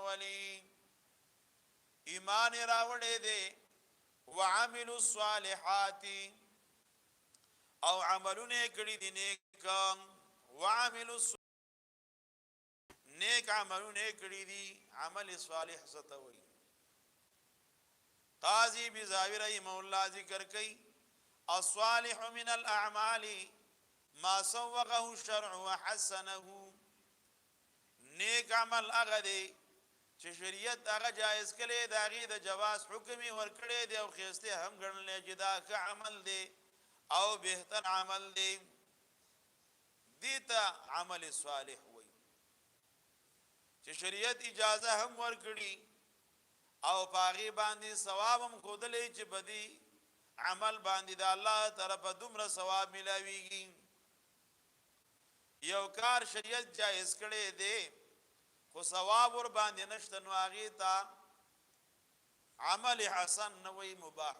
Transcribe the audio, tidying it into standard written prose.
ایمانولی ایمان راوڑے دے وعملوا الصالحات او عملونه کړي دي نیک وعملوا نیک عملونه کړي دي عمل صالح ستوي قاضی بزاوی رحمه الله ذکر کوي الصالح من الاعمال ما سوغه الشرع وحسنه نیک عمل هغه دی چې شریعت هغه جایز کړي دا غي د جواز حکمي ور کړي دی او خيسته هم ګڼل چې دا ښه عمل دی او بهتر عمل دی دیتا عمل صالح وي چې شریعت اجازه هم ور کړي او پاغي باندې ثواب هم خودلې چې بدی عمل باندې د الله طرفه دومره ثواب ملاويږي یو کار شریعت جایز کړي دی خو ثواب ور باندې نشته نو هغه ته عمل حسن نه وي مباح